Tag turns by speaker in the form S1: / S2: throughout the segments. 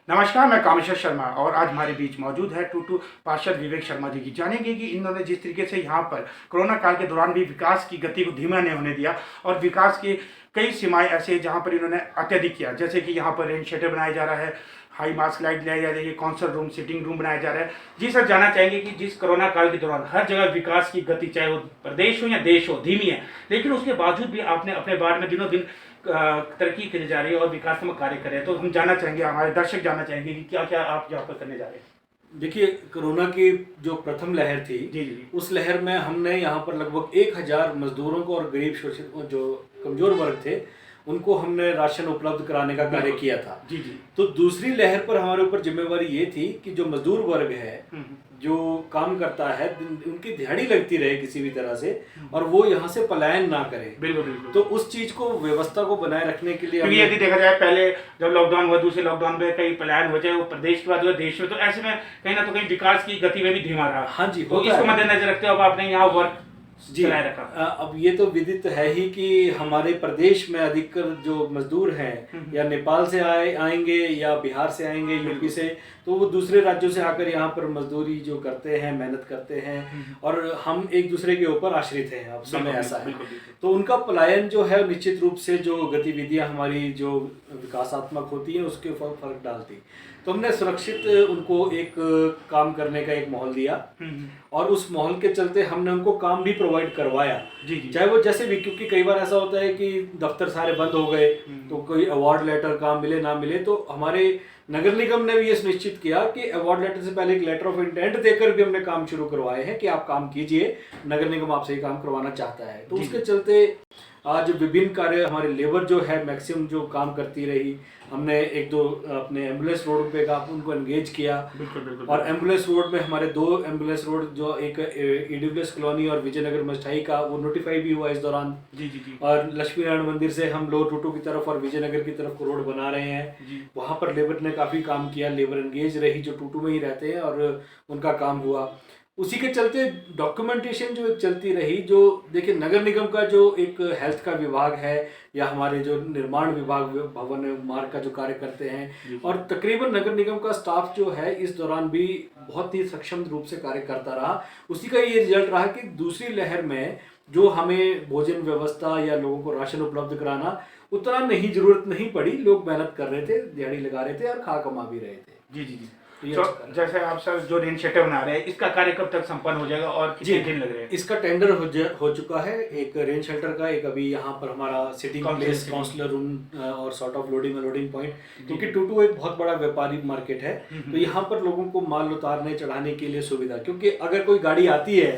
S1: नमस्कार, मैं कामेश्वर शर्मा और आज हमारे बीच मौजूद है टूटू पार्षद विवेक शर्मा जी की। जानेंगे कि इन्होंने जिस तरीके से यहाँ पर कोरोना काल के दौरान भी विकास की गति को धीमा नहीं होने दिया और विकास की कई सीमाएं ऐसे जहाँ पर इन्होंने अत्यधिक किया, जैसे कि यहाँ पर रेन शेटर बनाया जा रहा है, हाई मास्क लाइट लगाई जा रही है, कॉन्सर्ट रूम, सिटिंग रूम बनाया जा रहा है। जी सर, जानना चाहेंगे कि जिस कोरोना काल के दौरान हर जगह विकास की गति, चाहे वो प्रदेश हो या देश हो, धीमी है, लेकिन उसके बावजूद भी आपने अपने बारे में दिनों दिन तरक्की की जा रही है और विकासात्मक कार्य कर रहे हैं। तो हम जानना चाहेंगे, हमारे दर्शक जानना चाहेंगे कि क्या क्या आप यहाँ पर करने जा रहे हैं।
S2: देखिए, कोरोना की जो प्रथम लहर थी
S1: जी जी,
S2: उस लहर में हमने यहाँ पर लगभग 1000 मजदूरों को और गरीब शोषित जो कमजोर वर्ग थे उनको हमने राशन उपलब्ध कराने का कार्य किया था।
S1: जी जी।
S2: तो दूसरी लहर पर हमारे ऊपर जिम्मेवारी ये थी कि जो मजदूर वर्ग है, जो काम करता है, उनकी दिहाड़ी लगती रहे किसी भी तरह से और वो यहाँ से पलायन ना करे।
S1: बिल्कुल बिल्कुल।
S2: तो उस चीज को, व्यवस्था को बनाए रखने के लिए,
S1: क्योंकि यदि देखा जाए पहले जब लॉकडाउन हुआ, दूसरे लॉकडाउन में कई पलायन हो जाए, वो प्रदेश के बाद हुआ देश में, तो ऐसे में कहीं ना तो कहीं विकास की गति में भी धीमा रहा।
S2: हाँ जी,
S1: तो इसको मद्देनजर रखते हुए आपने यहाँ वर्क
S2: जी
S1: चलाए रखा।
S2: अब ये तो विदित है ही कि हमारे प्रदेश में अधिकतर जो मजदूर हैं या नेपाल से आएंगे या बिहार से आएंगे, यूपी से, तो वो दूसरे राज्यों से आकर यहाँ पर मजदूरी जो करते हैं, मेहनत करते हैं और हम एक दूसरे के ऊपर आश्रित हैं। अब समय ऐसा है, तो उनका पलायन जो है निश्चित रूप से जो गतिविधियां हमारी जो विकासात्मक होती हैं उसके ऊपर फर्क डालती। तो हमने सुरक्षित उनको एक काम करने का एक माहौल दिया और उस माहौल के चलते हमने उनको काम भी प्रोवाइड करवाया।
S1: जी जी।
S2: चाहे वो जैसे भी, क्योंकि कई बार ऐसा होता है कि दफ्तर सारे बंद हो गए तो कोई अवार्ड लेटर काम मिले ना मिले, तो हमारे नगर निगम ने भी ये सुनिश्चित किया कि अवार्ड लेटर से पहले एक लेटर ऑफ इंटेंट देकर भी हमने काम शुरू करवाए हैं कि आप काम कीजिए, नगर निगम आपसे ये काम करवाना चाहता है। तो उसके चलते आज विभिन्न कार्य, हमारे लेबर जो है मैक्सिमम जो काम करती रही। हमने एक दो अपने एम्बुलेंस रोड पे का उनको एंगेज किया।
S1: बिल्कुल।
S2: और एम्बुलेंस रोड में हमारे 2 एम्बुलेंस रोड, जो एक ईडब्ल्यूएस कॉलोनी और विजयनगर मस्टाई का, वो नोटिफाई भी हुआ इस दौरान।
S1: जी जी जी।
S2: और लक्ष्मी नारायण मंदिर से हम लोग टूटू की तरफ और विजयनगर की तरफ को रोड बना रहे हैं। वहां पर लेबर ने काफी काम किया, लेबर एंगेज रही जो टूटू में ही रहते हैं और उनका काम हुआ। उसी के चलते डॉक्यूमेंटेशन जो एक चलती रही, जो देखिए नगर निगम का जो एक हेल्थ का विभाग है या हमारे जो निर्माण विभाग, भवन मार्ग का जो कार्य करते हैं, और तकरीबन नगर निगम का स्टाफ जो है इस दौरान भी बहुत ही सक्षम रूप से कार्य करता रहा। उसी का ये रिजल्ट रहा कि दूसरी लहर में जो हमें भोजन व्यवस्था या लोगों को राशन उपलब्ध कराना, उतना नहीं, जरूरत नहीं पड़ी। लोग मेहनत कर रहे थे, दिहाड़ी लगा रहे थे और खा कमा भी रहे थे।
S1: जी जी जी। तो जैसे आप सर जो रेन शेटर बना रहे हैं, इसका कार्य कब तक संपन्न हो जाएगा और कितने दिन लग रहे हैं?
S2: इसका टेंडर हो चुका है, एक रेन शेल्टर का, एक अभी यहाँ पर हमारा सिटिंग प्लेस, काउंसलर रूम और सॉर्ट ऑफ लोडिंग पॉइंट। क्योंकि टूटू एक बहुत बड़ा व्यापारी मार्केट है, तो यहाँ पर लोगों को माल उतारने चढ़ाने के लिए सुविधा, क्योंकि अगर कोई गाड़ी आती है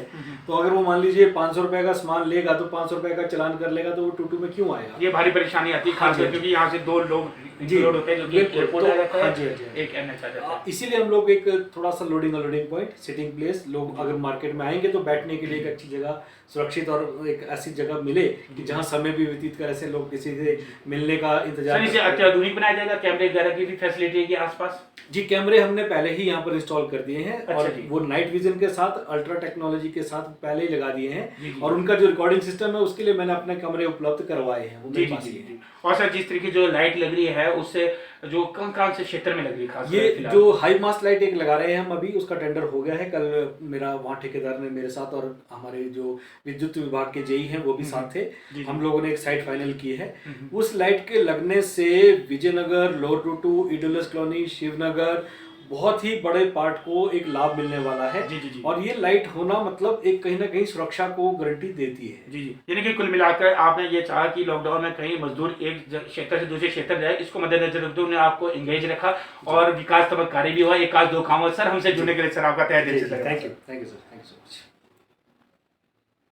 S2: तो अगर वो मान लीजिए 500 रुपए का सामान लेगा तो 500 रुपए का चलान कर लेगा, तो वो टूटू में क्यों आएगा?
S1: ये भारी परेशानी आती है, खासकर क्योंकि यहाँ से 2 लोग होते हैं, जो एयरपोर्ट आ जाता है, एक एनएच आ जाता है।
S2: इसीलिए हम लोग एक थोड़ा सा लोडिंग पॉइंट, सिटिंग प्लेस, लोग अगर मार्केट में आएंगे तो बैठने के लिए एक अच्छी जगह, सुरक्षित और एक ऐसी जगह मिले कि जहां समय भी व्यतीत करे, से लोग किसी से मिलने का इंतजार।
S1: इसे अत्याधुनिक बनाया जाएगा, कैमरे वगैरह की भी फैसिलिटी है कि आसपास?
S2: जी, कैमरे हमने पहले ही यहाँ पर इंस्टॉल कर दिए हैं।
S1: अच्छा,
S2: और वो नाइट विजन के साथ, अल्ट्रा टेक्नोलॉजी के साथ पहले ही लगा दिए हैं। और उनका जो रिकॉर्डिंग सिस्टम है उसके लिए मैंने अपने कमरे उपलब्ध करवाए हैं, वो मेरे पास ही हैं।
S1: और सर, जिस तरीके जो लाइट लग रही है उससे जो कौन से क्षेत्र में लग रही है खास?
S2: ये जो हाई मास्ट लाइट एक लगा रहे हैं हम अभी, उसका टेंडर हो गया है। कल मेरा वहाँ ठेकेदार ने मेरे साथ और हमारे जो विद्युत विभाग के जेई हैं वो भी साथ थे, हम लोगों ने एक साइट फाइनल की है। उस लाइट के लगने से विजयनगर, लोअर टूटू, ईडब्ल्यूएस कॉलोनी, शिवनगर, बहुत ही बड़े पार्ट को एक लाभ मिलने वाला है।
S1: जी।
S2: और ये लाइट होना मतलब एक कहीं ना कहीं सुरक्षा को गारंटी देती है।
S1: जी। यानी कि कुल मिलाकर आपने ये चाहा कि लॉकडाउन में कहीं मजदूर एक क्षेत्र से दूसरे क्षेत्र जाए, इसको मद्देनजर रखते हुए आपको एंगेज रखा और विकासात्मक कार्य भी हुआ। 1 आज 2 काम। सर, हमसे जुड़ने के लिए सर आपका तहे दिल से
S2: thank you sir, thank you so much.